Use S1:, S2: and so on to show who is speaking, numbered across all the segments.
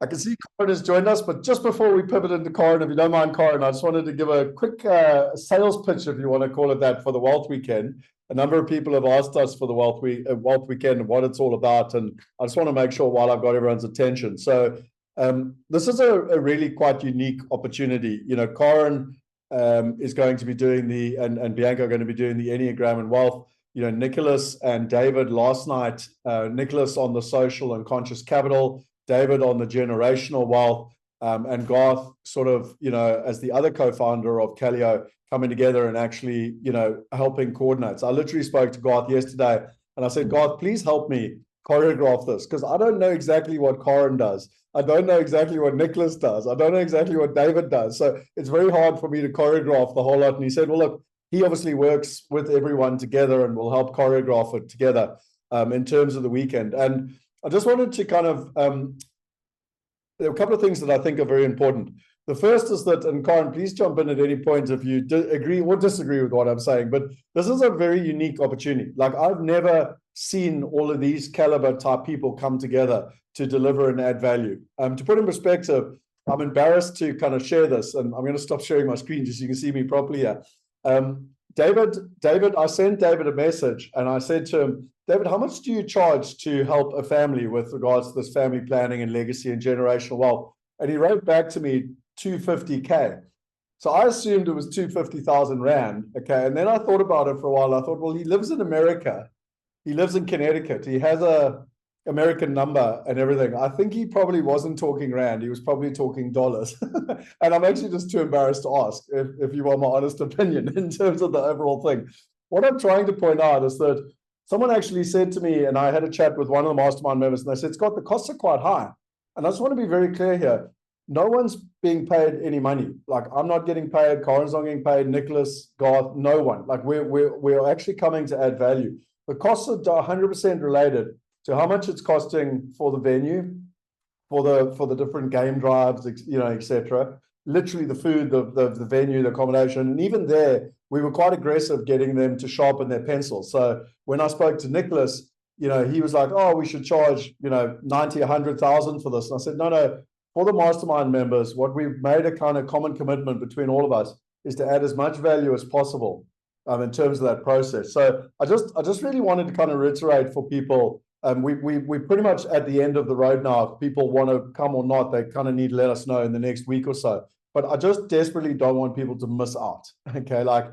S1: I can see Corin has joined us, but just before we pivot into Corin, if you don't mind, Corin, I just wanted to give a quick sales pitch, if you want to call it that, for the Wealth Weekend. A number of people have asked us for the Wealth Weekend and what it's all about, and I just want to make sure while I've got everyone's attention. So this is a really quite unique opportunity. You know, Corin is going to be doing and Bianca are going to be doing the Enneagram and Wealth. You know, Nicholas and David last night, Nicholas on the social and conscious capital, David on the generational wealth, and Garth sort of, you know, as the other co-founder of Calio, coming together and actually, you know, helping coordinate. So I literally spoke to Garth yesterday and I said, Garth, please help me choreograph this, because I don't know exactly what Corin does. I don't know exactly what Nicholas does. I don't know exactly what David does. So it's very hard for me to choreograph the whole lot. And he said, well, look, he obviously works with everyone together and will help choreograph it together in terms of the weekend. And I just wanted to kind of, there are a couple of things that I think are very important. The first is that, and Corin, please jump in at any point if you agree or disagree with what I'm saying, but this is a very unique opportunity. Like, I've never seen all of these caliber type people come together to deliver and add value. To put in perspective, I'm embarrassed to kind of share this, and I'm going to stop sharing my screen just so you can see me properly here. David, I sent David a message and I said to him, David, how much do you charge to help a family with regards to this family planning and legacy and generational wealth? And he wrote back to me 250K. So I assumed it was 250,000 Rand. Okay. And then I thought about it for a while. I thought, well, he lives in America. He lives in Connecticut. He has a American number and everything. I think he probably wasn't talking Rand. He was probably talking dollars. And I'm actually just too embarrassed to ask, if you want my honest opinion in terms of the overall thing. What I'm trying to point out is that someone actually said to me, and I had a chat with one of the mastermind members, and they said, Scott, the costs are quite high. And I just want to be very clear here. No one's being paid any money. Like, I'm not getting paid. Corin's not getting paid. Nicholas, Garth, no one. Like, we're actually coming to add value. The costs are 100% related to how much it's costing for the venue, for the different game drives, you know, etc. Literally the food, the venue, the accommodation, and even there, we were quite aggressive getting them to sharpen their pencils. So when I spoke to Nicholas, you know, he was like, "Oh, we should charge, you know, 90, 100,000 for this." And I said, "No. For the mastermind members, what we've made a kind of common commitment between all of us is to add as much value as possible in terms of that process." So I just really wanted to kind of reiterate for people. We pretty much at the end of the road now. If people want to come or not, they kind of need to let us know in the next week or so. But I just desperately don't want people to miss out. Okay, like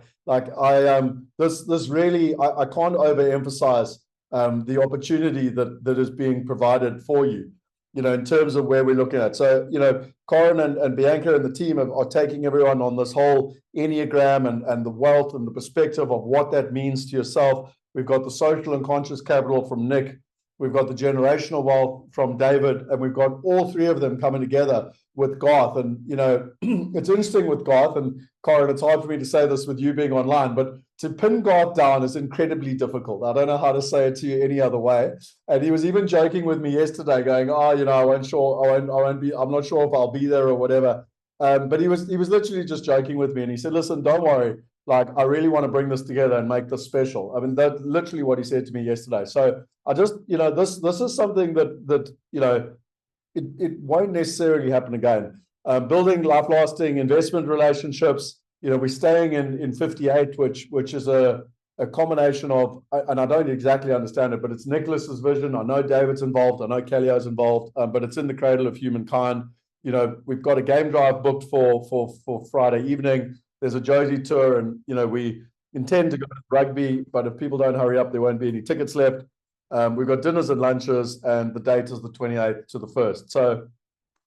S1: this really, I can't overemphasize the opportunity that is being provided for you, you know, in terms of where we're looking at. So, you know, Corin and Bianca and the team are taking everyone on this whole Enneagram and the wealth and the perspective of what that means to yourself. We've got the social and conscious capital from Nick. We've got the generational wealth from David, and we've got all three of them coming together with Garth. And, you know, it's interesting with Garth and Corin, it's hard for me to say this with you being online, but to pin Garth down is incredibly difficult. I don't know how to say it to you any other way. And he was even joking with me yesterday going, "Oh, you know, I'm not sure if I'll be there or whatever." But he was literally just joking with me. And he said, "Listen, don't worry. Like, I really want to bring this together and make this special." I mean, that's literally what he said to me yesterday. So I just, you know, this is something that you know, it won't necessarily happen again. Building life-lasting investment relationships. You know, we're staying in 58, which is a combination of, and I don't exactly understand it, but it's Nicholas's vision. I know David's involved. I know Calio's involved, but it's in the cradle of humankind. You know, we've got a game drive booked for Friday evening. There's a Josie tour, and, you know, we intend to go to rugby, but if people don't hurry up, there won't be any tickets left. We've got dinners and lunches, and the date is the 28th to the 1st. So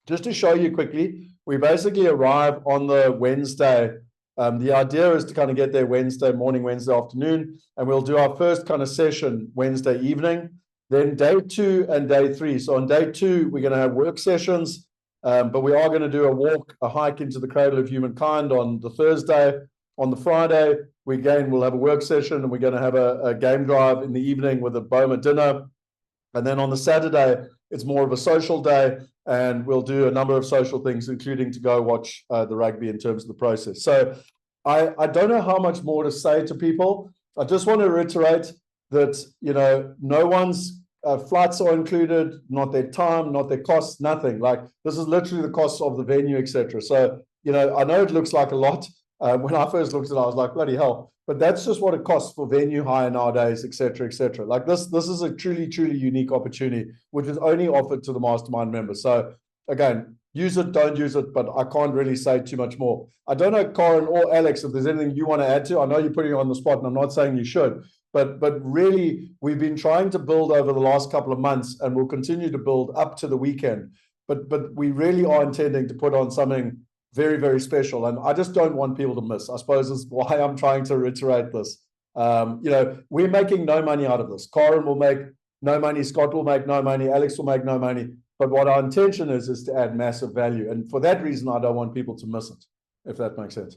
S1: just to show you quickly, we basically arrive on the Wednesday. The idea is to kind of get there Wednesday morning, Wednesday afternoon, and we'll do our first kind of session Wednesday evening. Then day 2 and day 3. So on day 2, we're going to have work sessions. But we are going to do a hike into the cradle of humankind on the Thursday. On the Friday, we'll have a work session, and we're going to have a game drive in the evening with a Boma dinner. And then on the Saturday, it's more of a social day, and we'll do a number of social things, including to go watch the rugby in terms of the process. So I don't know how much more to say to people. I just want to reiterate that, you know, no one's flights are included, not their time, not their costs, nothing. Like this is literally the costs of the venue, etc. So, I know it looks like a lot. When I first looked at it, I was like, bloody hell. But that's just what it costs for venue hire nowadays, etc., etc. Like this is a truly, truly unique opportunity, which is only offered to the mastermind members. So again, use it, don't use it, but I can't really say too much more. I don't know, Corin or Alex, if there's anything you want to add to. I know you're putting it on the spot, and I'm not saying you should, but really, we've been trying to build over the last couple of months, and we'll continue to build up to the weekend. But we really are intending to put on something very, very special, and I just don't want people to miss. I suppose is why I'm trying to reiterate this. We're making no money out of this. Corin will make no money, Scott will make no money, Alex will make no money. But what our intention is to add massive value, and for that reason, I don't want people to miss it. If that makes sense.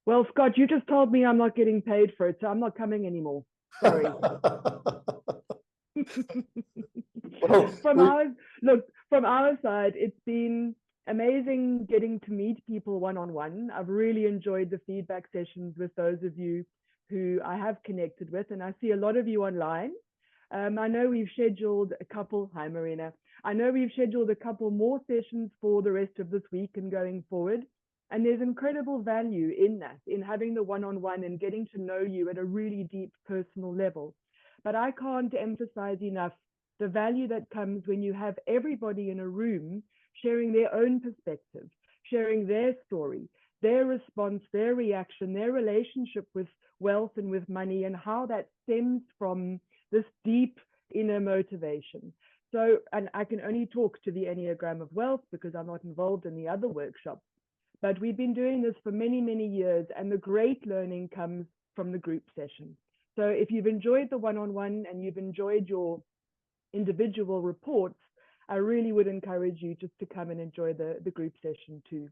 S2: Well, Scott, you just told me I'm not getting paid for it, so I'm not coming anymore. Sorry. From our side, it's been amazing getting to meet people one-on-one. I've really enjoyed the feedback sessions with those of you who I have connected with, and I see a lot of you online. I know we've scheduled a couple. Hi, Marina. I know we've scheduled a couple more sessions for the rest of this week and going forward. And there's incredible value in that, in having the one-on-one and getting to know you at a really deep personal level. But I can't emphasize enough the value that comes when you have everybody in a room sharing their own perspective, sharing their story, their response, their reaction, their relationship with wealth and with money, and how that stems from this deep inner motivation. So, and I can only talk to the Enneagram of Wealth because I'm not involved in the other workshops. But we've been doing this for many, many years, and the great learning comes from the group session. So if you've enjoyed the one-on-one and you've enjoyed your individual reports, I really would encourage you just to come and enjoy the group session too.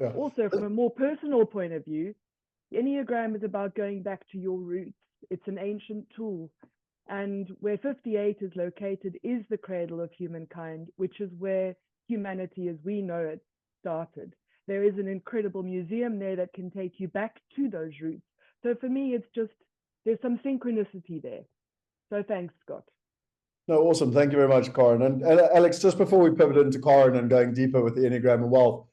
S2: Yeah. Also, from a more personal point of view, the Enneagram is about going back to your roots. It's an ancient tool. And where 58 is located is the cradle of humankind, which is where humanity as we know it started. There is an incredible museum there that can take you back to those roots. So for me, it's just, there's some synchronicity there. So thanks, Scott.
S1: No, awesome. Thank you very much, Corin. And Alex, just before we pivot into Corin and going deeper with the Enneagram and Wealth,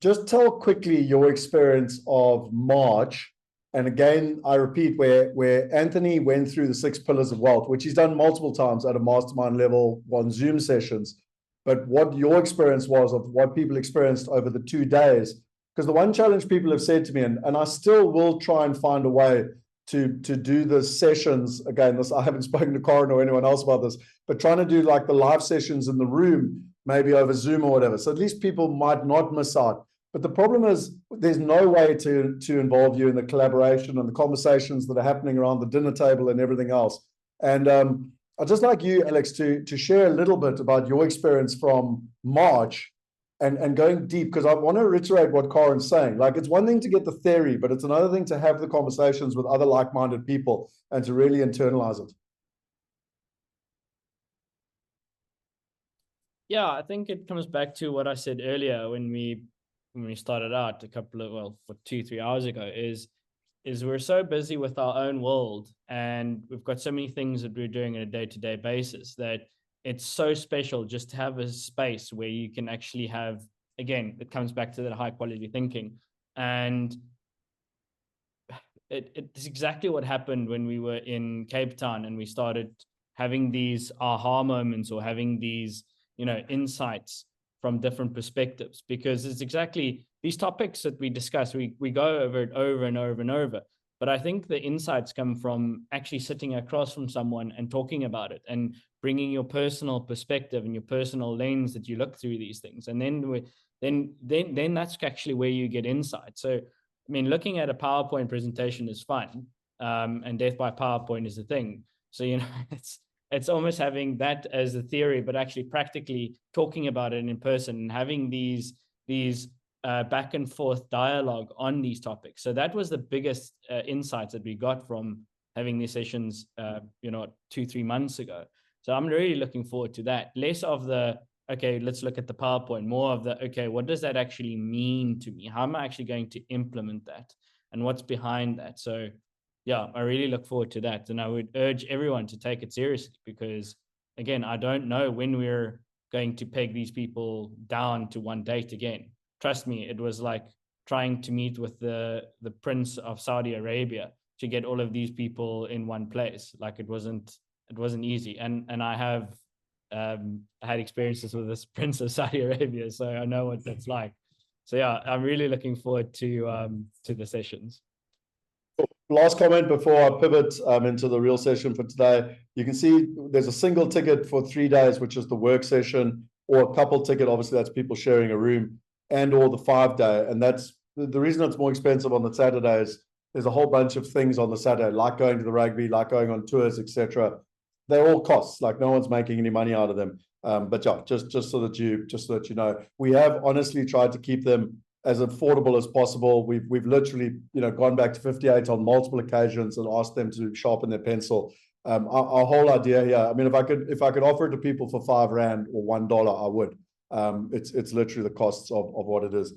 S1: just tell quickly your experience of March. And again, I repeat, where Anthony went through the 6 pillars of wealth, which he's done multiple times at a mastermind level on Zoom sessions. But what your experience was of what people experienced over the 2 days, because the one challenge people have said to me, and I still will try and find a way to do the sessions, again, I haven't spoken to Corin or anyone else about this, but trying to do like the live sessions in the room, maybe over Zoom or whatever. So at least people might not miss out. But the problem is there's no way to involve you in the collaboration and the conversations that are happening around the dinner table and everything else. And I'd just like you, Alex, to share a little bit about your experience from March and going deep, because I want to reiterate what Corin's saying. Like, it's one thing to get the theory, but it's another thing to have the conversations with other like-minded people and to really internalize it.
S3: Yeah, I think it comes back to what I said earlier when we started out for 2-3 hours ago, is we're so busy with our own world, and we've got so many things that we're doing on a day-to-day basis that it's so special just to have a space where you can actually have, again, it comes back to that high quality thinking. And it's exactly what happened when we were in Cape Town and we started having these aha moments, or having these, insights from different perspectives, because it's exactly these topics that we discuss. We go over it over and over and over. But I think the insights come from actually sitting across from someone and talking about it and bringing your personal perspective and your personal lens that you look through these things. And then that's actually where you get insight. So, I mean, looking at a PowerPoint presentation is fun, and death by PowerPoint is the thing. So, it's almost having that as a theory, but actually practically talking about it in person and having these back and forth dialogue on these topics. So that was the biggest insights that we got from having these sessions, 2-3 months ago. So I'm really looking forward to that. Less of the, okay, let's look at the PowerPoint, more of the, okay, what does that actually mean to me? How am I actually going to implement that? And what's behind that? So yeah, I really look forward to that. And I would urge everyone to take it seriously, because again, I don't know when we're going to peg these people down to one date again. Trust me, it was like trying to meet with the Prince of Saudi Arabia to get all of these people in one place. Like it wasn't easy. And I have had experiences with this Prince of Saudi Arabia, so I know what that's like. So yeah, I'm really looking forward to the sessions.
S1: Last comment before I pivot into the real session for today. You can see there's a single ticket for 3 days, which is the work session, or a couple ticket, obviously that's people sharing a room, and or the 5-day. And that's the reason it's more expensive on the Saturdays. There's a whole bunch of things on the Saturday, like going to the rugby, like going on tours, etc. They're all costs, like no one's making any money out of them. But yeah, just so that you know, we have honestly tried to keep them as affordable as possible. We've literally, gone back to 58 on multiple occasions and asked them to sharpen their pencil. Our whole idea here, I mean, if I could offer it to people for R5 or $1, I would. It's literally the costs of what it is.